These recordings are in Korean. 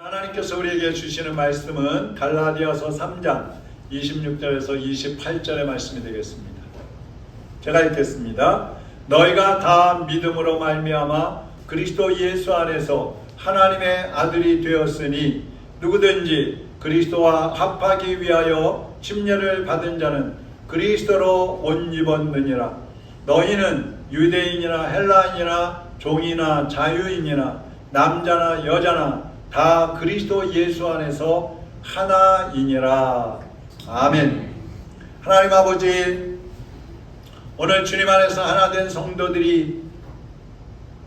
하나님께서 우리에게 주시는 말씀은 갈라디아서 3장 26절에서 28절의 말씀이 되겠습니다. 제가 읽겠습니다. 너희가 다 믿음으로 말미암아 그리스도 예수 안에서 하나님의 아들이 되었으니 누구든지 그리스도와 합하기 위하여 침례를 받은 자는 그리스도로 옷 입었느니라. 너희는 유대인이나 헬라인이나 종이나 자유인이나 남자나 여자나 다 그리스도 예수 안에서 하나이니라. 아멘. 하나님 아버지, 오늘 주님 안에서 하나 된 성도들이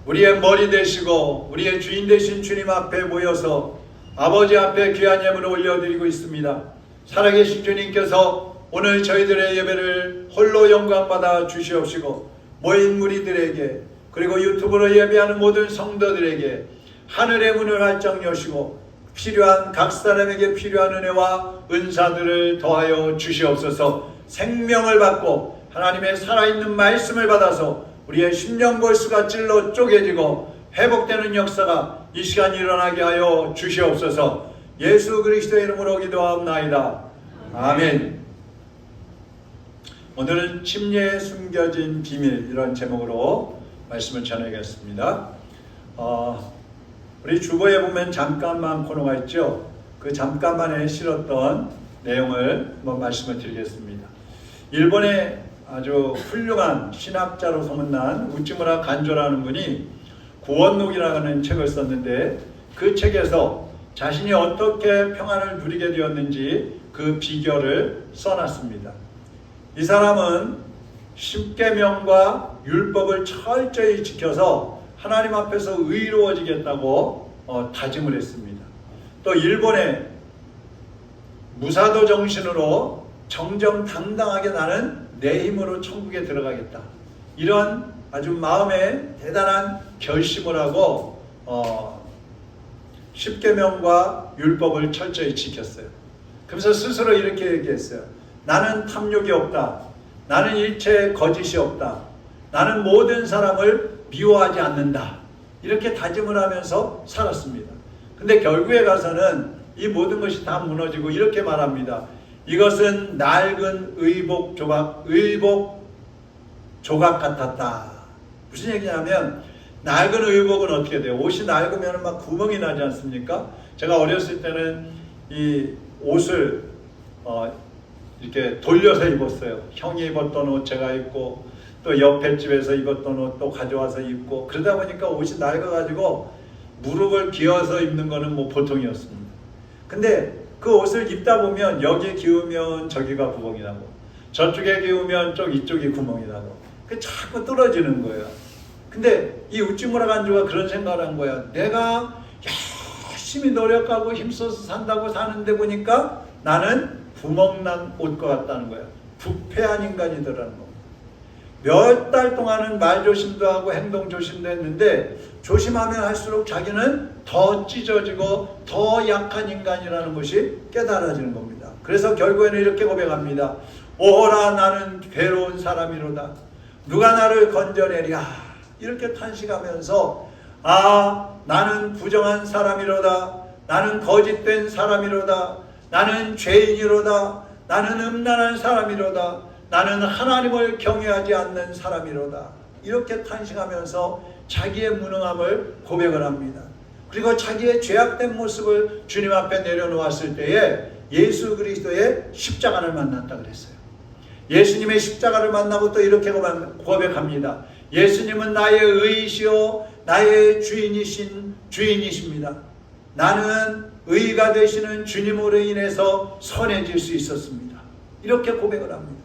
우리의 머리 되시고 우리의 주인 되신 주님 앞에 모여서 아버지 앞에 귀한 예물을 올려드리고 있습니다. 살아계신 주님께서 오늘 저희들의 예배를 홀로 영광받아 주시옵시고 모인 무리들에게 그리고 유튜브로 예배하는 모든 성도들에게 하늘의 문을 활짝 여시고 필요한 각 사람에게 필요한 은혜와 은사들을 더하여 주시옵소서. 생명을 받고 하나님의 살아있는 말씀을 받아서 우리의 심령 골수가 찔러 쪼개지고 회복되는 역사가 이 시간 일어나게 하여 주시옵소서. 예수 그리스도의 이름으로 기도하옵나이다. 아멘. 오늘은 침례에 숨겨진 비밀, 이런 제목으로 말씀을 전하겠습니다. 우리 주보에 보면 잠깐만 코너가 있죠. 그 잠깐만에 실었던 내용을 한번 말씀을 드리겠습니다. 일본의 아주 훌륭한 신학자로 소문난 우찌무라 간조라는 분이 구원록이라는 책을 썼는데 그 책에서 자신이 어떻게 평안을 누리게 되었는지 그 비결을 써놨습니다. 이 사람은 십계명과 율법을 철저히 지켜서 하나님 앞에서 의로워지겠다고 다짐을 했습니다. 또 일본의 무사도 정신으로 정정당당하게 나는 내 힘으로 천국에 들어가겠다, 이런 아주 마음에 대단한 결심을 하고 십계명과 율법을 철저히 지켰어요. 그래서 스스로 이렇게 얘기했어요. 나는 탐욕이 없다. 나는 일체 거짓이 없다. 나는 모든 사람을 미워하지 않는다. 이렇게 다짐을 하면서 살았습니다. 근데 결국에 가서는 이 모든 것이 다 무너지고 이렇게 말합니다. 이것은 낡은 의복 조각 같았다. 무슨 얘기냐면, 낡은 의복은 어떻게 돼요? 옷이 낡으면 막 구멍이 나지 않습니까? 제가 어렸을 때는 이 옷을 이렇게 돌려서 입었어요. 형이 입었던 옷 제가 입고, 또 옆에 집에서 입었던 옷 또 가져와서 입고, 그러다 보니까 옷이 낡아가지고 무릎을 기어서 입는 거는 뭐 보통이었습니다. 근데 그 옷을 입다 보면 여기에 기우면 저기가 구멍이 나고, 저쪽에 기우면 이쪽이 구멍이 나고, 그 자꾸 떨어지는 거예요. 근데 이 우찌무라 간조가 그런 생각을 한 거야. 내가 열심히 노력하고 힘써서 산다고 사는데 보니까 나는 구멍난 옷과 같다는 거야. 부패한 인간이더라는 거. 몇 달 동안은 말조심도 하고 행동조심도 했는데 조심하면 할수록 자기는 더 찢어지고 더 약한 인간이라는 것이 깨달아지는 겁니다. 그래서 결국에는 이렇게 고백합니다. 오호라, 나는 괴로운 사람이로다. 누가 나를 건져내랴. 이렇게 탄식하면서 나는 부정한 사람이로다. 나는 거짓된 사람이로다. 나는 죄인이로다. 나는 음란한 사람이로다. 나는 하나님을 경외하지 않는 사람이로다. 이렇게 탄식하면서 자기의 무능함을 고백을 합니다. 그리고 자기의 죄악된 모습을 주님 앞에 내려놓았을 때에 예수 그리스도의 십자가를 만났다 그랬어요. 예수님의 십자가를 만나고 또 이렇게 고백합니다. 예수님은 나의 의이시오 나의 주인이십니다. 나는 의가 되시는 주님으로 인해서 선해질 수 있었습니다. 이렇게 고백을 합니다.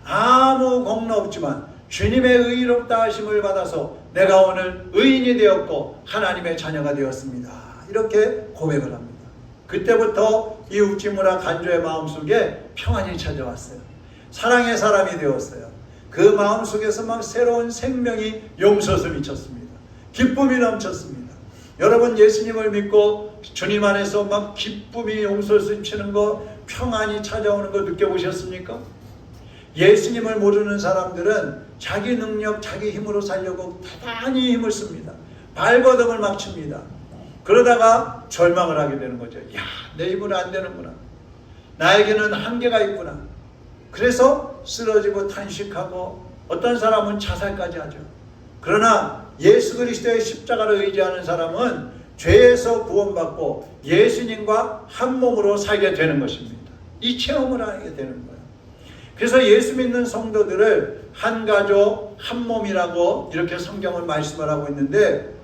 아무 공로 없지만 주님의 의롭다 하심을 받아서 내가 오늘 의인이 되었고 하나님의 자녀가 되었습니다. 이렇게 고백을 합니다. 그때부터 이 우찌무라 간조의 마음속에 평안이 찾아왔어요. 사랑의 사람이 되었어요. 그 마음속에서 막 새로운 생명이 용서서 미쳤습니다. 기쁨이 넘쳤습니다. 여러분, 예수님을 믿고 주님 안에서 막 기쁨이 용서서 미치는 거, 평안이 찾아오는 거 느껴보셨습니까? 예수님을 모르는 사람들은 자기 능력, 자기 힘으로 살려고 부단히 힘을 씁니다. 발버둥을 막 칩니다. 그러다가 절망을 하게 되는 거죠. 야, 내 입은 안 되는구나. 나에게는 한계가 있구나. 그래서 쓰러지고 탄식하고 어떤 사람은 자살까지 하죠. 그러나 예수 그리스도의 십자가를 의지하는 사람은 죄에서 구원받고 예수님과 한 몸으로 살게 되는 것입니다. 이 체험을 하게 되는 거예요. 그래서 예수 믿는 성도들을 한 가족 한 몸이라고 이렇게 성경은 말씀을 하고 있는데,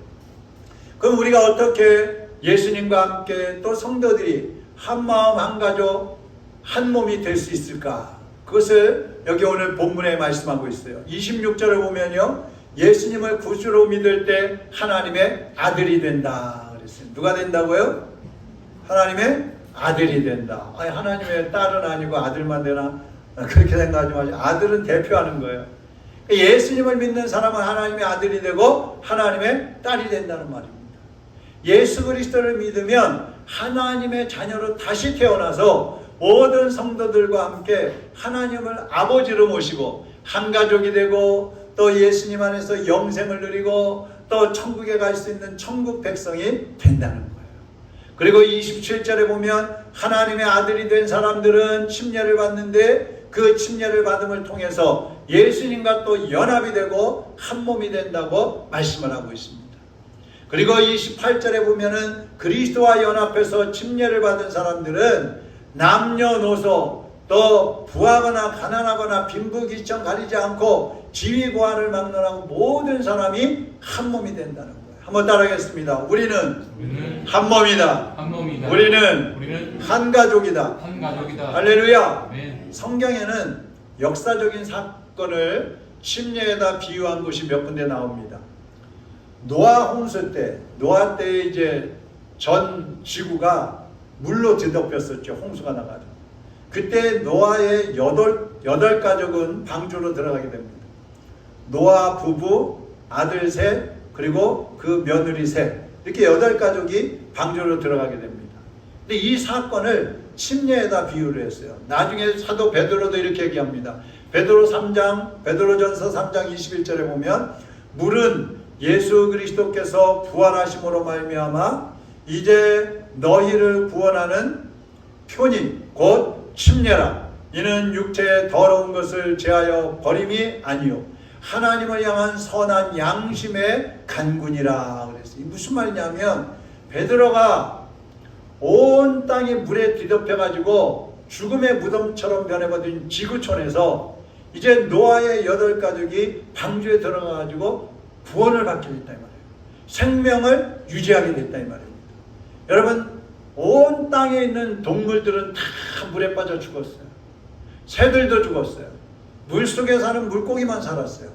그럼 우리가 어떻게 예수님과 함께 또 성도들이 한 마음 한 가족 한 몸이 될 수 있을까? 그것을 여기 오늘 본문에 말씀하고 있어요. 26절을 보면요, 예수님을 구주로 믿을 때 하나님의 아들이 된다 그랬어요. 누가 된다고요? 하나님의 아들이 된다. 아니, 하나님의 딸은 아니고 아들만 되나? 그렇게 생각하지 마시고, 아들은 대표하는 거예요. 예수님을 믿는 사람은 하나님의 아들이 되고 하나님의 딸이 된다는 말입니다. 예수 그리스도를 믿으면 하나님의 자녀로 다시 태어나서 모든 성도들과 함께 하나님을 아버지로 모시고 한 가족이 되고, 또 예수님 안에서 영생을 누리고 또 천국에 갈 수 있는 천국 백성이 된다는 거예요. 그리고 27절에 보면 하나님의 아들이 된 사람들은 침례를 받는데, 그 침례를 받음을 통해서 예수님과 또 연합이 되고 한 몸이 된다고 말씀을 하고 있습니다. 그리고 28절에 보면은 그리스도와 연합해서 침례를 받은 사람들은 남녀노소 또 부하거나 가난하거나 빈부귀천 가리지 않고 지위고하를 막론하고 모든 사람이 한 몸이 된다는 거예요. 한번 따라하겠습니다. 우리는 한 몸이다. 우리는 한 가족이다. 할렐루야. 아멘. 성경에는 역사적인 사건을 침례에다 비유한 것이 몇 군데 나옵니다. 노아 홍수 때, 노아 때 이제 전 지구가 물로 뒤덮였었죠. 홍수가 나가지고. 그때 노아의 여덟 가족은 방주로 들어가게 됩니다. 노아 부부, 아들 셋, 그리고 그 며느리 셋, 이렇게 8가족이 방주로 들어가게 됩니다. 근데 이 사건을 침례에다 비유를 했어요. 나중에 사도 베드로도 이렇게 얘기합니다. 베드로전서 3장 21절에 보면 물은 예수 그리스도께서 부활하심으로 말미암아 이제 너희를 구원하는 표님 곧 침례라. 이는 육체의 더러운 것을 제하여 버림이 아니요 하나님을 향한 선한 양심의 간군이라 그랬어요. 이 무슨 말이냐면, 베드로가 온 땅이 물에 뒤덮여 가지고 죽음의 무덤처럼 변해버린 지구촌에서 이제 노아의 8가족이 방주에 들어가 가지고 구원을 받게 됐다 이 말이에요. 생명을 유지하게 됐다 이 말입니다. 여러분, 온 땅에 있는 동물들은 다 물에 빠져 죽었어요. 새들도 죽었어요. 물속에 사는 물고기만 살았어요.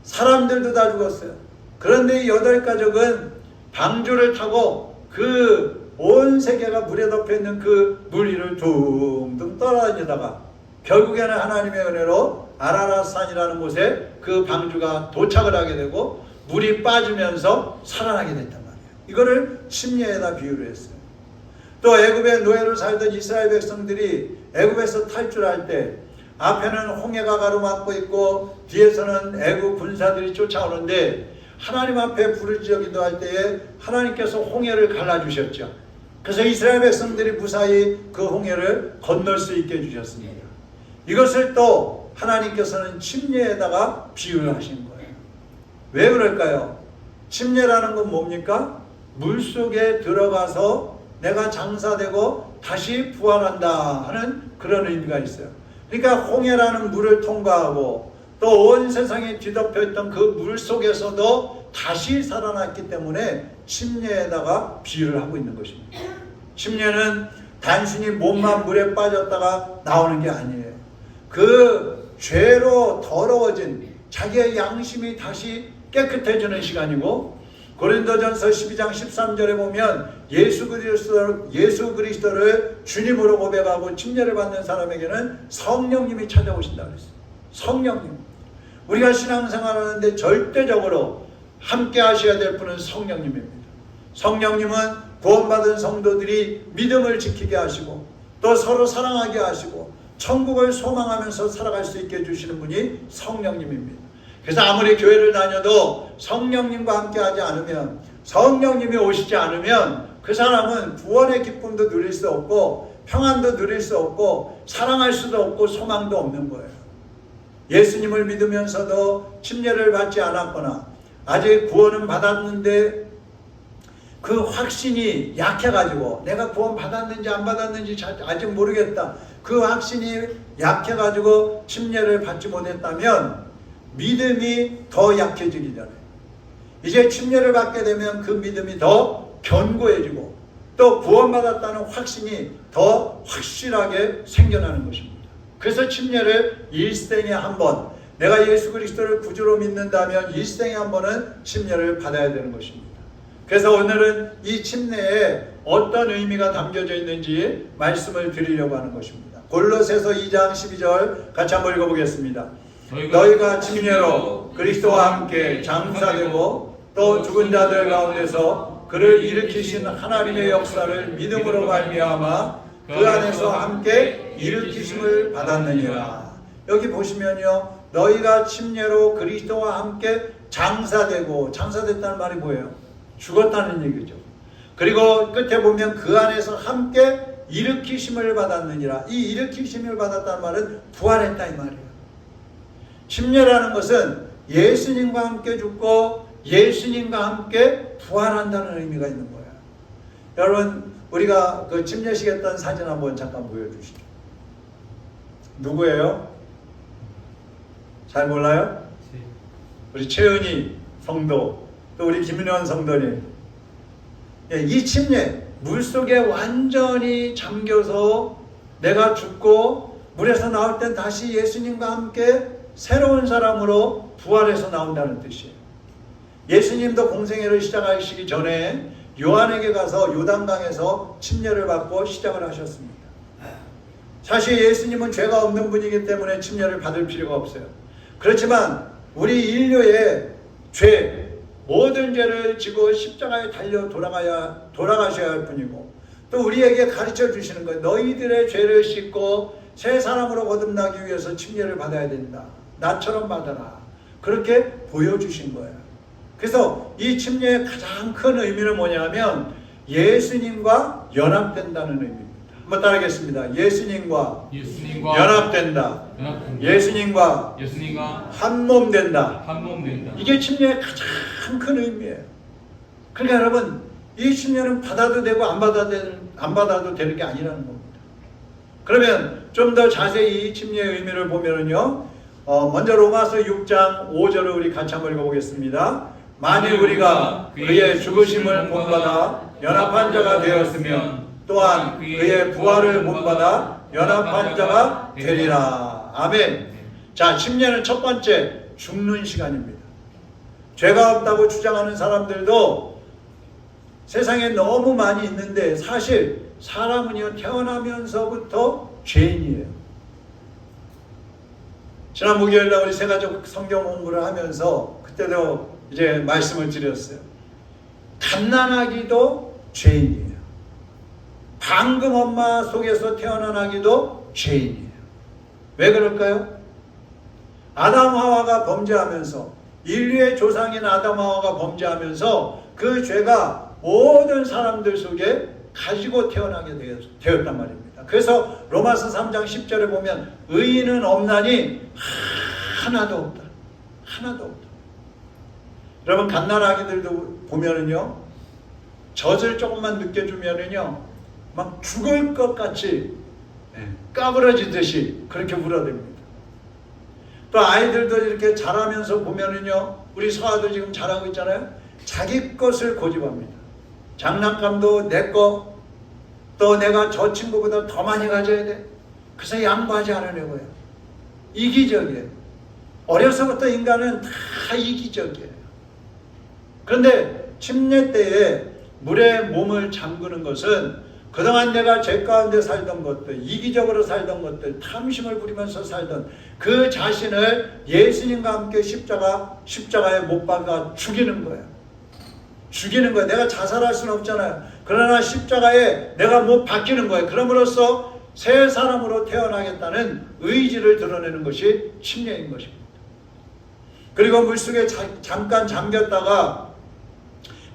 사람들도 다 죽었어요. 그런데 이 8가족은 방주를 타고 그 온 세계가 물에 덮여있는 그 물 위를 둥둥 떠다니다가 결국에는 하나님의 은혜로 아라랏산이라는 곳에 그 방주가 도착을 하게 되고 물이 빠지면서 살아나게 됐단 말이에요. 이거를 침례에다 비유를 했어요. 또 애굽의 노예로 살던 이스라엘 백성들이 애굽에서 탈출할 때 앞에는 홍해가 가로막고 있고 뒤에서는 애굽 군사들이 쫓아오는데, 하나님 앞에 부르짖어 기도할 때에 하나님께서 홍해를 갈라주셨죠. 그래서 이스라엘 백성들이 무사히 그 홍해를 건널 수 있게 해주셨습니다. 이것을 또 하나님께서는 침례에다가 비유를 하신 거예요. 왜 그럴까요? 침례라는 건 뭡니까? 물속에 들어가서 내가 장사되고 다시 부활한다 하는 그런 의미가 있어요. 그러니까 홍해라는 물을 통과하고 또 온 세상에 뒤덮여 있던 그 물 속에서도 다시 살아났기 때문에 침례에다가 비유를 하고 있는 것입니다. 침례는 단순히 몸만 물에 빠졌다가 나오는 게 아니에요. 그 죄로 더러워진 자기의 양심이 다시 깨끗해지는 시간이고, 고린도전서 12장 13절에 보면 예수 그리스도를 주님으로 고백하고 침례를 받는 사람에게는 성령님이 찾아오신다 그랬어요. 성령님. 우리가 신앙생활하는데 절대적으로 함께 하셔야 될 분은 성령님입니다. 성령님은 구원받은 성도들이 믿음을 지키게 하시고 또 서로 사랑하게 하시고 천국을 소망하면서 살아갈 수 있게 해주시는 분이 성령님입니다. 그래서 아무리 교회를 다녀도 성령님과 함께 하지 않으면, 성령님이 오시지 않으면 그 사람은 구원의 기쁨도 누릴 수 없고 평안도 누릴 수 없고 사랑할 수도 없고 소망도 없는 거예요. 예수님을 믿으면서도 침례를 받지 않았거나 아직 구원은 받았는데 그 확신이 약해가지고 내가 구원 받았는지 안 받았는지 아직 모르겠다. 그 확신이 약해가지고 침례를 받지 못했다면 믿음이 더 약해지기 전에 이제 침례를 받게 되면 그 믿음이 더 견고해지고 또 구원받았다는 확신이 더 확실하게 생겨나는 것입니다. 그래서 침례를 일생에 한 번, 내가 예수 그리스도를 구주로 믿는다면 일생에 한 번은 침례를 받아야 되는 것입니다. 그래서 오늘은 이 침례에 어떤 의미가 담겨져 있는지 말씀을 드리려고 하는 것입니다. 골로새서 2장 12절 같이 한번 읽어보겠습니다. 너희가 침례로 그리스도와 함께 장사되고 또 죽은 자들 가운데서 그를 일으키신 하나님의 역사를 믿음으로 말미암아 그 안에서 함께 일으키심을 받았느니라. 여기 보시면요, 너희가 침례로 그리스도와 함께 장사되고, 장사됐다는 말이 뭐예요? 죽었다는 얘기죠. 그리고 끝에 보면 그 안에서 함께 일으키심을 받았느니라. 이 일으키심을 받았다는 말은 부활했다 이 말이에요. 침례라는 것은 예수님과 함께 죽고 예수님과 함께 부활한다는 의미가 있는 거예요. 여러분, 우리가 그 침례식 했던 사진 한번 잠깐 보여주시죠. 누구예요? 잘 몰라요? 우리 최은희 성도, 또 우리 김인원 성도님. 이 침례, 물속에 완전히 잠겨서 내가 죽고 물에서 나올 땐 다시 예수님과 함께 새로운 사람으로 부활해서 나온다는 뜻이에요. 예수님도 공생애를 시작하시기 전에 요한에게 가서 요단강에서 침례를 받고 시작을 하셨습니다. 사실 예수님은 죄가 없는 분이기 때문에 침례를 받을 필요가 없어요. 그렇지만 우리 인류의 죄, 모든 죄를 지고 십자가에 달려 돌아가셔야 할 분이고 또 우리에게 가르쳐 주시는 거예요. 너희들의 죄를 씻고 새 사람으로 거듭나기 위해서 침례를 받아야 된다. 나처럼 받아라. 그렇게 보여주신 거예요. 그래서 이 침례의 가장 큰 의미는 뭐냐면 예수님과 연합된다는 의미입니다. 한번 따라하겠습니다. 예수님과 연합된다. 예수님과 한 몸 된다. 이게 침례의 가장 큰 의미예요. 그러니까 여러분, 이 침례는 받아도 되고 안 받아도 되는 게 아니라는 겁니다. 그러면 좀 더 자세히 이 침례의 의미를 보면은요, 먼저 로마서 6장 5절을 우리 같이 한번 읽어보겠습니다. 만일 우리가 그의 죽으심을 본받아 연합한 자가 되었으면 또한 그의 부활을 본받아 연합한 자가 되리라. 아멘. 자, 침례는 첫 번째 죽는 시간입니다. 죄가 없다고 주장하는 사람들도 세상에 너무 많이 있는데 사실 사람은요 태어나면서부터 죄인이에요. 지난 목요일날 우리 새가족 성경 공부를 하면서 그때도 이제 말씀을 드렸어요. 갓난아기도 죄인이에요. 방금 엄마 속에서 태어난 아기도 죄인이에요. 왜 그럴까요? 아담 하와가 범죄하면서, 인류의 조상인 아담 하와가 범죄하면서 그 죄가 모든 사람들 속에 가지고 태어나게 되었단 말입니다. 그래서 로마서 3장 10절에 보면 의인은 없나니 하나도 없다. 하나도 없다. 여러분, 갓난아기들도 보면은요, 젖을 조금만 느껴주면은요, 막 죽을 것 같이 까부러지듯이 그렇게 울어댑니다. 또 아이들도 이렇게 자라면서 보면은요, 우리 서아들 지금 자라고 있잖아요. 자기 것을 고집합니다. 장난감도 내 거, 또 내가 저 친구보다 더 많이 가져야 돼. 그래서 양보하지 않으려고요. 이기적이에요. 어려서부터 인간은 다 이기적이에요. 그런데 침례 때에 물에 몸을 잠그는 것은 그동안 내가 죄 가운데 살던 것들, 이기적으로 살던 것들, 탐심을 부리면서 살던 그 자신을 예수님과 함께 십자가에 못 박아 죽이는 거예요. 죽이는 거예요. 내가 자살할 수는 없잖아요. 그러나 십자가에 내가 못 박히는 거예요. 그럼으로써 새 사람으로 태어나겠다는 의지를 드러내는 것이 침례인 것입니다. 그리고 물속에 잠깐 잠겼다가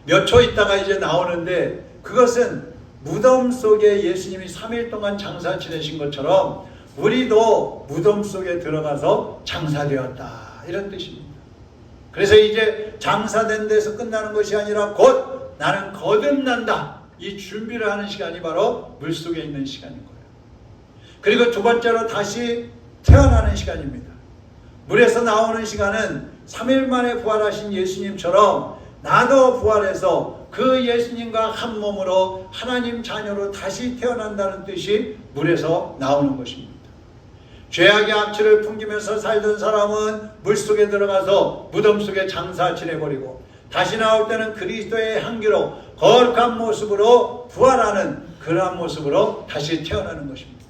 몇 초 있다가 이제 나오는데 그것은 무덤 속에 예수님이 3일 동안 장사 지내신 것처럼 우리도 무덤 속에 들어가서 장사되었다 이런 뜻입니다. 그래서 이제 장사된 데서 끝나는 것이 아니라 곧 나는 거듭난다 이 준비를 하는 시간이 바로 물속에 있는 시간인 거예요. 그리고 두 번째로 다시 태어나는 시간입니다. 물에서 나오는 시간은 3일 만에 부활하신 예수님처럼 나도 부활해서 그 예수님과 한 몸으로 하나님 자녀로 다시 태어난다는 뜻이 물에서 나오는 것입니다. 죄악의 악취를 풍기면서 살던 사람은 물속에 들어가서 무덤 속에 장사 지내버리고 다시 나올 때는 그리스도의 향기로 거룩한 모습으로 부활하는 그러한 모습으로 다시 태어나는 것입니다.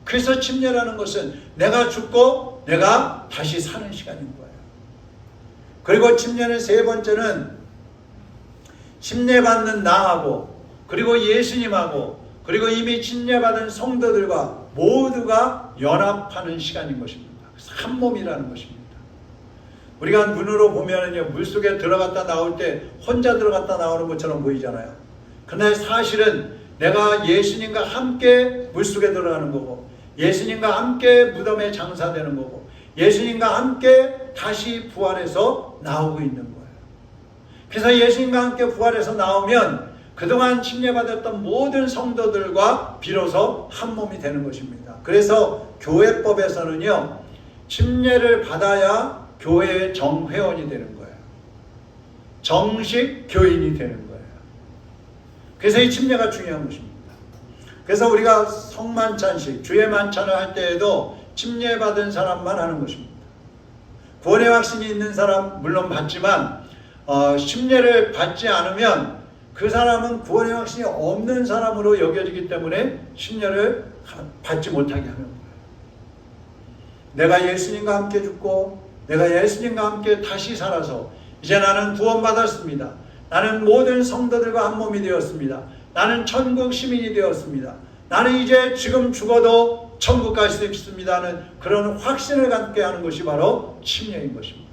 그래서 침례라는 것은 내가 죽고 내가 다시 사는 시간인 거예요. 그리고 침례는 세 번째는 침례받는 나하고 그리고 예수님하고 그리고 이미 침례받은 성도들과 모두가 연합하는 시간인 것입니다. 그래서 한 몸이라는 것입니다. 우리가 눈으로 보면은요, 물속에 들어갔다 나올 때 혼자 들어갔다 나오는 것처럼 보이잖아요. 그러나 사실은 내가 예수님과 함께 물속에 들어가는 거고 예수님과 함께 무덤에 장사되는 거고 예수님과 함께 다시 부활해서 나오고 있는 거예요. 그래서 예수님과 함께 부활해서 나오면 그동안 침례받았던 모든 성도들과 비로소 한 몸이 되는 것입니다. 그래서 교회법에서는요, 침례를 받아야 교회의 정회원이 되는 거예요. 정식 교인이 되는 거예요. 그래서 이 침례가 중요한 것입니다. 그래서 우리가 성만찬식, 주의 만찬을 할 때에도 침례받은 사람만 하는 것입니다. 구원의 확신이 있는 사람 물론 받지만 침례를 받지 않으면 그 사람은 구원의 확신이 없는 사람으로 여겨지기 때문에 침례를 받지 못하게 하는 거예요. 내가 예수님과 함께 죽고 내가 예수님과 함께 다시 살아서 이제 나는 구원받았습니다. 나는 모든 성도들과 한 몸이 되었습니다. 나는 천국 시민이 되었습니다. 나는 이제 지금 죽어도 천국 갈 수 있습니다는 그런 확신을 갖게 하는 것이 바로 침례인 것입니다.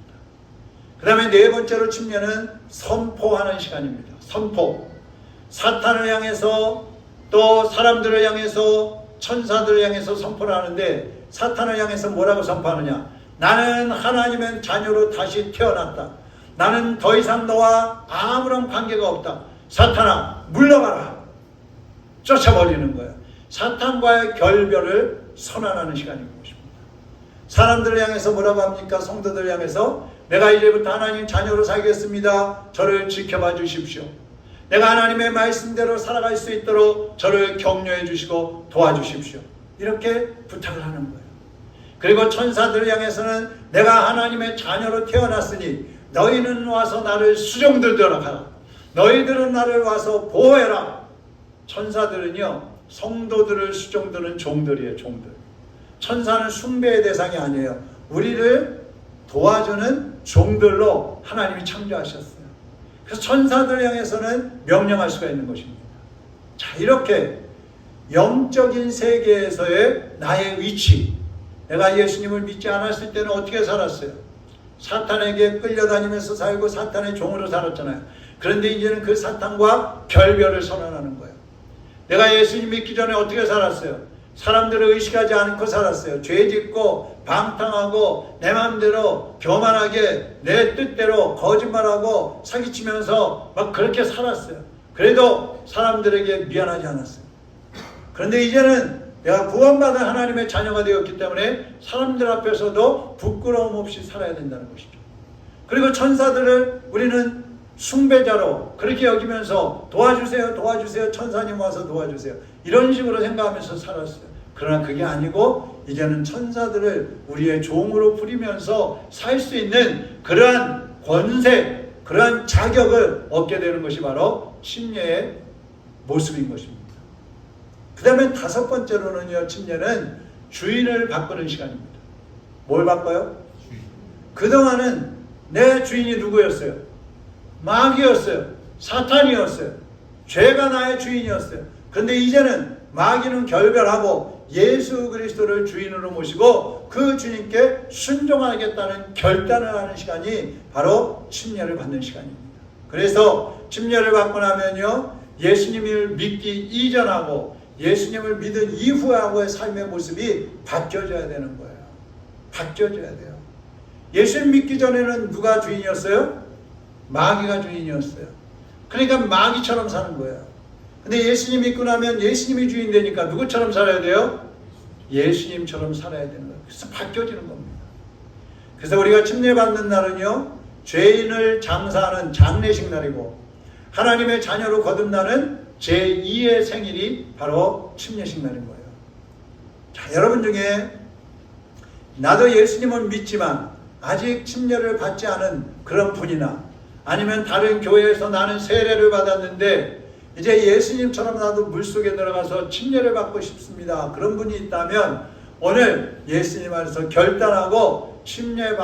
그 다음에 네 번째로 침례는 선포하는 시간입니다. 선포. 사탄을 향해서 또 사람들을 향해서 천사들을 향해서 선포를 하는데 사탄을 향해서 뭐라고 선포하느냐? 나는 하나님의 자녀로 다시 태어났다. 나는 더 이상 너와 아무런 관계가 없다. 사탄아 물러가라. 쫓아버리는 거예요. 사탄과의 결별을 선언하는 시간인 것입니다. 사람들을 향해서 뭐라고 합니까? 성도들을 향해서 내가 이제부터 하나님 자녀로 살겠습니다. 저를 지켜봐 주십시오. 내가 하나님의 말씀대로 살아갈 수 있도록 저를 격려해 주시고 도와주십시오. 이렇게 부탁을 하는 거예요. 그리고 천사들을 향해서는 내가 하나님의 자녀로 태어났으니 너희는 와서 나를 수종들도록 하라. 너희들은 나를 와서 보호해라. 천사들은요, 성도들을 수종드는 종들이에요. 종들. 천사는 숭배의 대상이 아니에요. 우리를 도와주는 종들로 하나님이 창조하셨어요. 그래서 천사들 향해서는 명령할 수가 있는 것입니다. 자, 이렇게 영적인 세계에서의 나의 위치, 내가 예수님을 믿지 않았을 때는 어떻게 살았어요? 사탄에게 끌려다니면서 살고 사탄의 종으로 살았잖아요. 그런데 이제는 그 사탄과 결별을 선언하는 거예요. 내가 예수님 믿기 전에 어떻게 살았어요? 사람들을 의식하지 않고 살았어요. 죄 짓고 방탕하고 내 마음대로 교만하게 내 뜻대로 거짓말하고 사기치면서 막 그렇게 살았어요. 그래도 사람들에게 미안하지 않았어요. 그런데 이제는 내가 구원받은 하나님의 자녀가 되었기 때문에 사람들 앞에서도 부끄러움 없이 살아야 된다는 것이죠. 그리고 천사들을 우리는 숭배자로 그렇게 여기면서 도와주세요, 도와주세요, 천사님 와서 도와주세요. 이런 식으로 생각하면서 살았어요. 그러나 그게 아니고 이제는 천사들을 우리의 종으로 부리면서 살 수 있는 그러한 권세, 그러한 자격을 얻게 되는 것이 바로 침례의 모습인 것입니다. 그 다음에 다섯 번째로는요, 침례는 주인을 바꾸는 시간입니다. 뭘 바꿔요? 그동안은 내 주인이 누구였어요? 마귀였어요. 사탄이었어요. 죄가 나의 주인이었어요. 그런데 이제는 마귀는 결별하고 예수 그리스도를 주인으로 모시고 그 주님께 순종하겠다는 결단을 하는 시간이 바로 침례를 받는 시간입니다. 그래서 침례를 받고 나면요, 예수님을 믿기 이전하고 예수님을 믿은 이후하고의 삶의 모습이 바뀌어져야 되는 거예요. 바뀌어져야 돼요. 예수님 믿기 전에는 누가 주인이었어요? 마귀가 주인이었어요. 그러니까 마귀처럼 사는 거예요. 근데 예수님 믿고 나면 예수님이 주인 되니까 누구처럼 살아야 돼요? 예수님처럼 살아야 되는 거예요. 그래서 바뀌어지는 겁니다. 그래서 우리가 침례받는 날은요, 죄인을 장사하는 장례식 날이고 하나님의 자녀로 거듭나는 제2의 생일이 바로 침례식 날인 거예요. 자, 여러분 중에 나도 예수님은 믿지만 아직 침례를 받지 않은 그런 분이나 아니면 다른 교회에서 나는 세례를 받았는데 이제 예수님처럼 나도 물속에 들어가서 침례를 받고 싶습니다. 그런 분이 있다면 오늘 예수님 안에서 결단하고 침례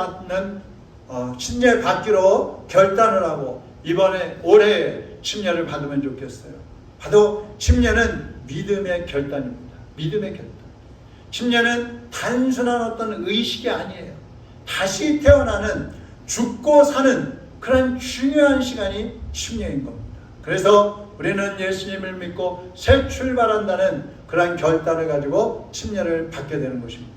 받기로 결단을 하고 이번에 올해 침례를 받으면 좋겠어요. 바로 침례는 믿음의 결단입니다. 믿음의 결단. 침례는 단순한 어떤 의식이 아니에요. 다시 태어나는, 죽고 사는 그런 중요한 시간이 침례인 겁니다. 그래서 우리는 예수님을 믿고 새 출발한다는 그런 결단을 가지고 침례를 받게 되는 것입니다.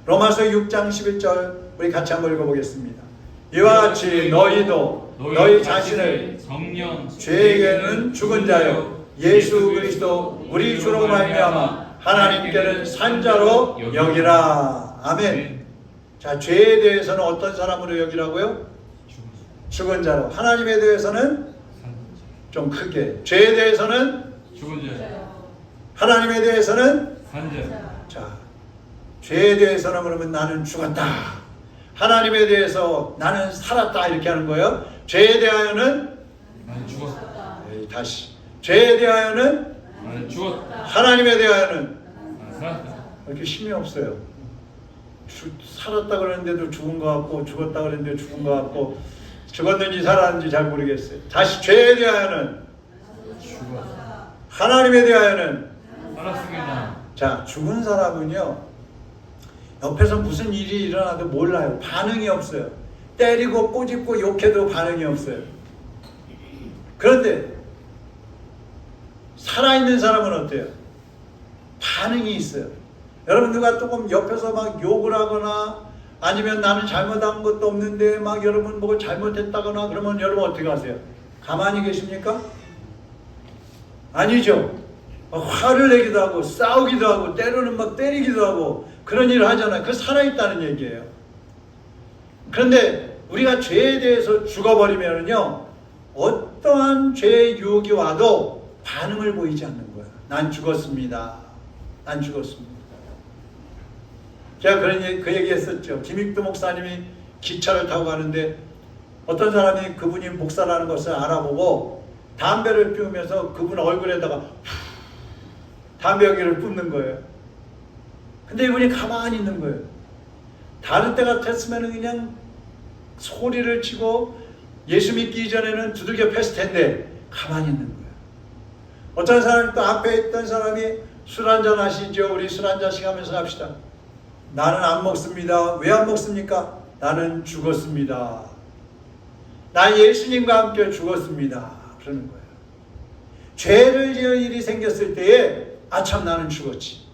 로마서 6장 11절 우리 같이 한번 읽어보겠습니다. 이와 같이 너희도 너희 자신을 성령 죄에게는 죽은 자요 예수 그리스도 우리 주로 말미암아 하나님께는 산자로 여기라. 아멘. 자, 죄에 대해서는 어떤 사람으로 여기라고요? 죽은 자로. 하나님에 대해서는 좀 크게. 죄에 대해서는 죽은 자. 하나님에 대해서는 산자. 자, 죄에 대해서는 그러면 나는 죽었다. 하나님에 대해서 나는 살았다. 이렇게 하는 거예요. 죄에 대하여는 나는 죽었다. 다시. 죄에 대하여는 나는 죽었다. 하나님에 대하여는 나는 살았다. 이렇게 힘이 없어요. 살았다 그러는데도 죽은 것 같고 죽었다 그러는데 죽은 것 같고 죽었는지 살았는지 잘 모르겠어요. 다시 죄에 대하여는 죽었다. 하나님에 대하여는 살았습니다. 자, 죽은 사람은요 옆에서 무슨 일이 일어나도 몰라요. 반응이 없어요. 때리고 꼬집고 욕해도 반응이 없어요. 그런데 살아있는 사람은 어때요? 반응이 있어요. 여러분 누가 조금 옆에서 막 욕을 하거나 아니면 나는 잘못한 것도 없는데 막 여러분 뭐 잘못했다거나 그러면 여러분 어떻게 하세요? 가만히 계십니까? 아니죠. 화를 내기도 하고 싸우기도 하고 때로는 막 때리기도 하고 그런 일을 하잖아요. 그거 살아있다는 얘기예요. 그런데 우리가 죄에 대해서 죽어버리면요 어떠한 죄의 유혹이 와도 반응을 보이지 않는 거예요. 난 죽었습니다. 난 죽었습니다. 제가 그 얘기 했었죠. 김익두 목사님이 기차를 타고 가는데 어떤 사람이 그분이 목사라는 것을 알아보고 담배를 피우면서 그분 얼굴에다가 담배 연기를 뿜는 거예요. 근데 이분이 가만히 있는 거예요. 다른 때 같았으면 그냥 소리를 치고 예수 믿기 이전에는 두들겨 팼을 텐데 가만히 있는 거예요. 어떤 사람이 또 앞에 있던 사람이 술 한잔 하시죠. 우리 술 한잔씩 하면서 합시다. 나는 안 먹습니다. 왜 안 먹습니까? 나는 죽었습니다. 나 예수님과 함께 죽었습니다. 그러는 거예요. 죄를 지을 일이 생겼을 때에 아참 나는 죽었지.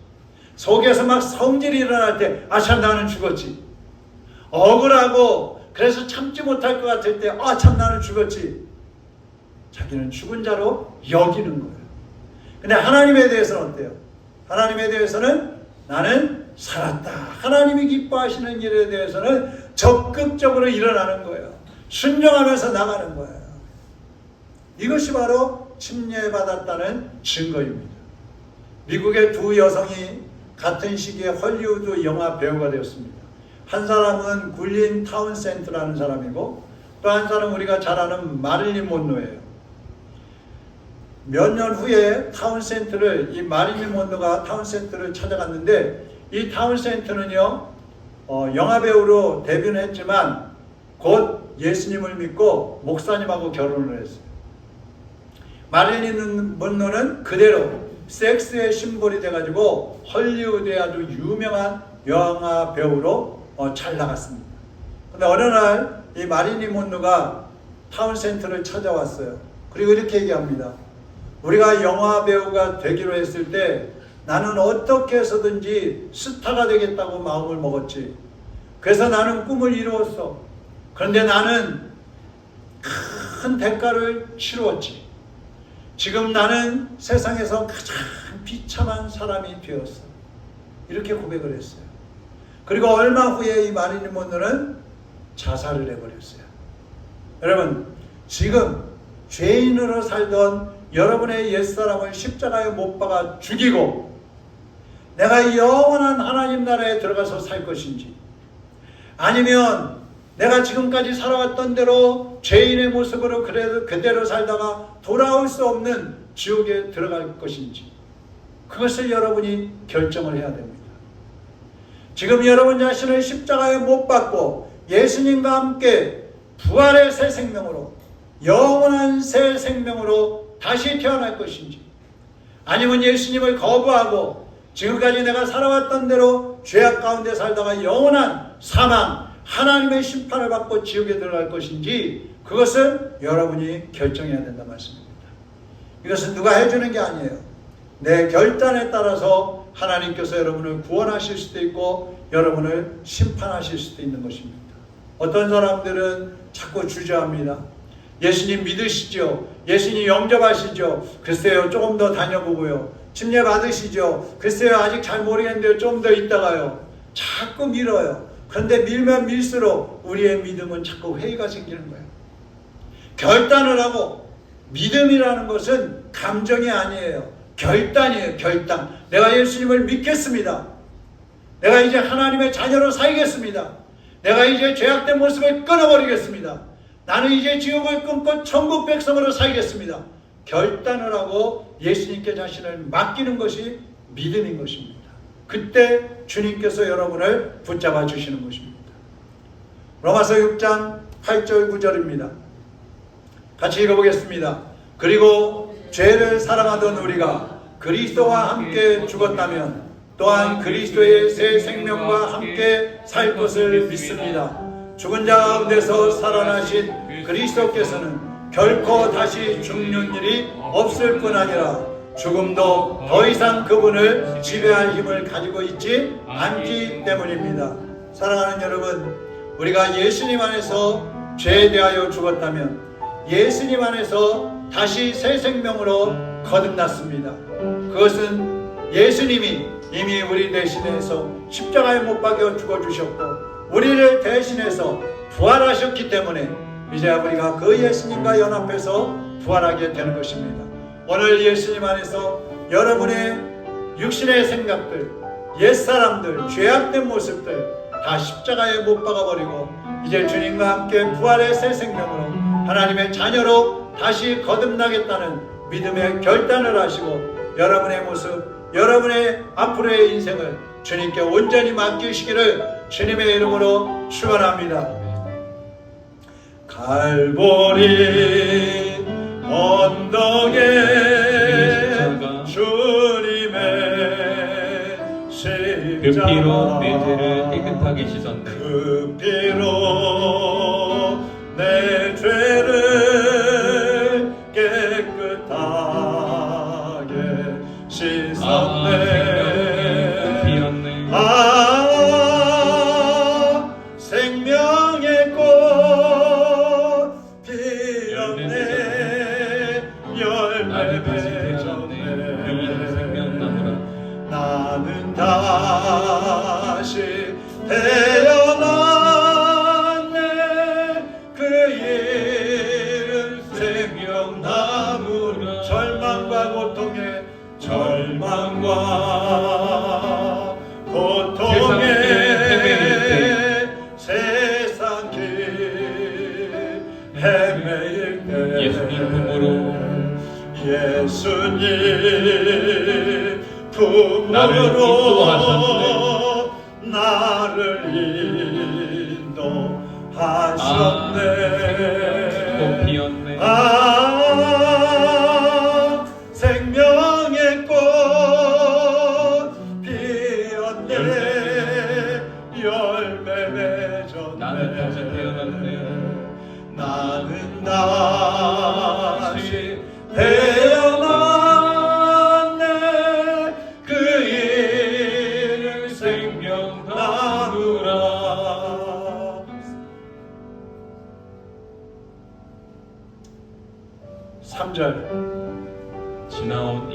속에서 막 성질이 일어날 때 아참 나는 죽었지. 억울하고 그래서 참지 못할 것 같을 때 아참 나는 죽었지. 자기는 죽은 자로 여기는 거예요. 근데 하나님에 대해서는 어때요? 하나님에 대해서는 나는 살았다. 하나님이 기뻐하시는 일에 대해서는 적극적으로 일어나는 거예요. 순종하면서 나가는 거예요. 이것이 바로 침례받았다는 증거입니다. 미국의 두 여성이 같은 시기에 헐리우드 영화 배우가 되었습니다. 한 사람은 굴린 타운센트라는 사람이고 또 한 사람은 우리가 잘 아는 마릴린 몬로예요. 몇 년 후에 이 마릴린 몬로가 타운센트를 찾아갔는데 이 타운센트는요 영화배우로 데뷔는 했지만 곧 예수님을 믿고 목사님하고 결혼을 했어요. 마릴린 몬로는 그대로 섹스의 심볼이 돼가지고 헐리우드의 아주 유명한 영화배우로 잘 나갔습니다. 근데 어느 날 이 마릴린 몬로가 타운센터를 찾아왔어요. 그리고 이렇게 얘기합니다. 우리가 영화 배우가 되기로 했을 때 나는 어떻게 해서든지 스타가 되겠다고 마음을 먹었지. 그래서 나는 꿈을 이루었어. 그런데 나는 큰 대가를 치루었지. 지금 나는 세상에서 가장 비참한 사람이 되었어. 이렇게 고백을 했어요. 그리고 얼마 후에 이 마릴린 먼로는 자살을 해버렸어요. 여러분, 지금 죄인으로 살던 여러분의 옛사람을 십자가에 못 박아 죽이고 내가 영원한 하나님 나라에 들어가서 살 것인지, 아니면 내가 지금까지 살아왔던 대로 죄인의 모습으로 그대로 살다가 돌아올 수 없는 지옥에 들어갈 것인지, 그것을 여러분이 결정을 해야 됩니다. 지금 여러분 자신을 십자가에 못 박고 예수님과 함께 부활의 새 생명으로, 영원한 새 생명으로 다시 태어날 것인지, 아니면 예수님을 거부하고 지금까지 내가 살아왔던 대로 죄악 가운데 살다가 영원한 사망, 하나님의 심판을 받고 지옥에 들어갈 것인지, 그것을 여러분이 결정해야 된다 말씀입니다. 이것은 누가 해주는 게 아니에요. 내 결단에 따라서 하나님께서 여러분을 구원하실 수도 있고 여러분을 심판하실 수도 있는 것입니다. 어떤 사람들은 자꾸 주저합니다. 예수님 믿으시죠? 예수님 영접하시죠? 글쎄요, 조금 더 다녀보고요. 침례 받으시죠? 글쎄요, 아직 잘 모르겠는데요, 좀 더 있다가요. 자꾸 밀어요. 그런데 밀면 밀수록 우리의 믿음은 자꾸 회의가 생기는 거예요. 결단을 하고, 믿음이라는 것은 감정이 아니에요. 결단이에요. 결단. 내가 예수님을 믿겠습니다. 내가 이제 하나님의 자녀로 살겠습니다. 내가 이제 죄악된 모습을 끊어버리겠습니다. 나는 이제 지옥을 끊고 천국 백성으로 살겠습니다. 결단을 하고 예수님께 자신을 맡기는 것이 믿음인 것입니다. 그때 주님께서 여러분을 붙잡아 주시는 것입니다. 로마서 6장 8절 9절입니다. 같이 읽어보겠습니다. 그리고 죄를 사랑하던 우리가 그리스도와 함께 죽었다면 또한 그리스도의 새 생명과 함께 살 것을 믿습니다. 죽은 자 가운데서 살아나신 그리스도께서는 결코 다시 죽는 일이 없을 뿐 아니라 죽음도 더 이상 그분을 지배할 힘을 가지고 있지 않기 때문입니다. 사랑하는 여러분, 우리가 예수님 안에서 죄에 대하여 죽었다면 예수님 안에서 다시 새 생명으로 거듭났습니다. 그것은 예수님이 이미 우리 대신해서 십자가에 못 박여 죽어주셨고 우리를 대신해서 부활하셨기 때문에 이제 우리가 그 예수님과 연합해서 부활하게 되는 것입니다. 오늘 예수님 안에서 여러분의 육신의 생각들, 옛사람들, 죄악된 모습들 다 십자가에 못 박아버리고 이제 주님과 함께 부활의 새 생명으로 하나님의 자녀로 다시 거듭나겠다는 믿음의 결단을 하시고 여러분의 모습, 여러분의 앞으로의 인생을 주님께 온전히 맡기시기를 주님의 이름으로 축원합니다. 갈보리 언덕에 주님의 그 십자가 피로 내 죄를 깨끗하게 씻었네. 그 피로 내 죄를 깨끗하게 씻었네. 생명의 꽃 피었네. 열매 맺었네. 나는 다시 태어났네. 그 이름 생명나무라. 절망과 고통에 세상 길 헤매일 때 예수님 품으로 나를 인도하셨네. 꽃 피었네. 생명의 꽃 피었네. 열매 맺었네. 나는 다시 태어났네. 나는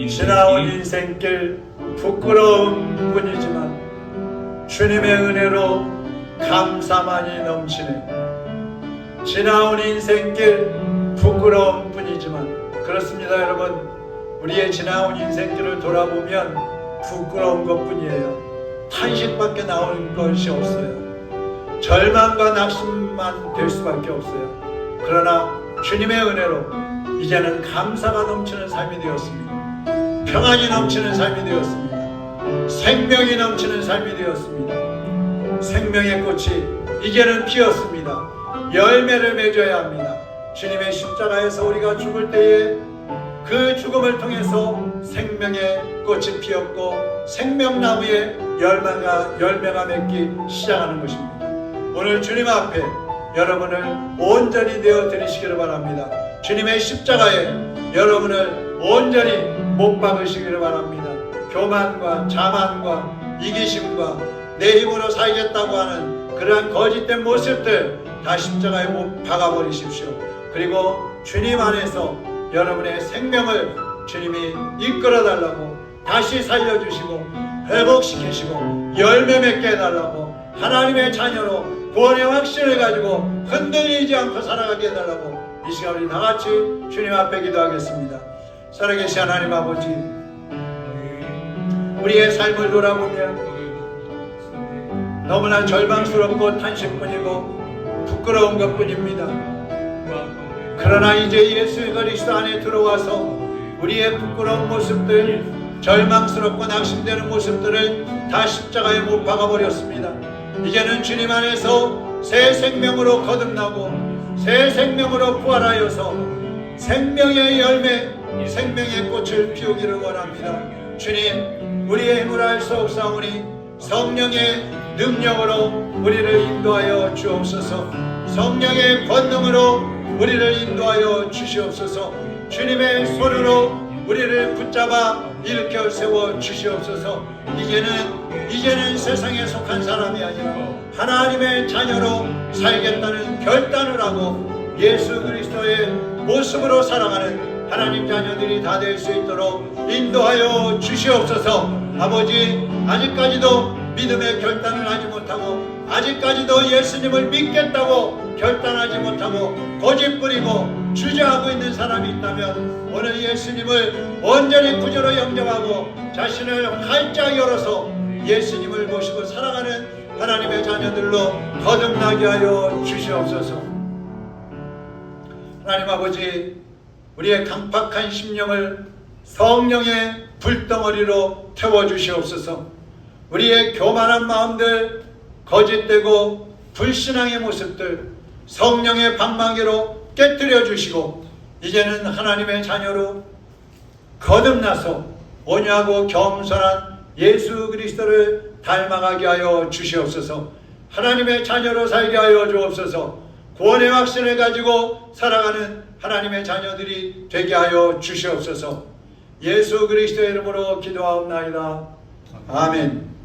지나온 인생길 부끄러움 뿐이지만 주님의 은혜로 감사만이 넘치네. 지나온 인생길 부끄러움 뿐이지만, 그렇습니다 여러분. 우리의 지나온 인생길을 돌아보면 부끄러운 것 뿐이에요. 탄식밖에 나오는 것이 없어요. 절망과 낙심만 될 수밖에 없어요. 그러나 주님의 은혜로 이제는 감사가 넘치는 삶이 되었습니다. 평안이 넘치는 삶이 되었습니다. 생명이 넘치는 삶이 되었습니다. 생명의 꽃이 이제는 피었습니다. 열매를 맺어야 합니다. 주님의 십자가에서 우리가 죽을 때에 그 죽음을 통해서 생명의 꽃이 피었고 생명나무에 열매가 맺기 시작하는 것입니다. 오늘 주님 앞에 여러분을 온전히 되어 드리시기를 바랍니다. 주님의 십자가에 여러분을 온전히 못 박으시기를 바랍니다. 교만과 자만과 이기심과 내 힘으로 살겠다고 하는 그러한 거짓된 모습들 다 십자가에 못 박아버리십시오. 그리고 주님 안에서 여러분의 생명을 주님이 이끌어달라고, 다시 살려주시고 회복시키시고 열매 맺게 해달라고, 하나님의 자녀로 구원의 확신을 가지고 흔들리지 않고 살아가게 해달라고 이 시간 우리 다같이 주님 앞에 기도하겠습니다. 살아계신 하나님 아버지, 우리의 삶을 돌아보면 너무나 절망스럽고 탄식뿐이고 부끄러운 것뿐입니다. 그러나 이제 예수 그리스도 안에 들어와서 우리의 부끄러운 모습들, 절망스럽고 낙심되는 모습들을 다 십자가에 못 박아버렸습니다. 이제는 주님 안에서 새 생명으로 거듭나고 새 생명으로 부활하여서 생명의 열매, 생명의 꽃을 피우기를 원합니다. 주님, 우리의 힘으로 할 수 없사오니 성령의 능력으로 우리를 인도하여 주옵소서. 성령의 권능으로 우리를 인도하여 주시옵소서. 주님의 손으로 우리를 붙잡아 일으켜 세워 주시옵소서. 이제는 세상에 속한 사람이 아니라 하나님의 자녀로 살겠다는 결단을 하고 예수 그리스도의 모습으로 살아가는 하나님 자녀들이 다 될 수 있도록 인도하여 주시옵소서. 아버지, 아직까지도 믿음의 결단을 하지 못하고 아직까지도 예수님을 믿겠다고 결단하지 못하고 고집부리고 주저하고 있는 사람이 있다면 오늘 예수님을 온전히 구주로 영접하고 자신을 활짝 열어서 예수님을 모시고 살아가는 하나님의 자녀들로 거듭나게 하여 주시옵소서. 하나님 아버지, 우리의 강팍한 심령을 성령의 불덩어리로 태워주시옵소서. 우리의 교만한 마음들, 거짓되고 불신앙의 모습들 성령의 방망이로 깨뜨려 주시고 이제는 하나님의 자녀로 거듭나서 온유하고 겸손한 예수 그리스도를 닮아가게 하여 주시옵소서. 하나님의 자녀로 살게 하여 주옵소서. 구원의 확신을 가지고 살아가는 하나님의 자녀들이 되게 하여 주시옵소서. 예수 그리스도의 이름으로 기도하옵나이다. 아멘.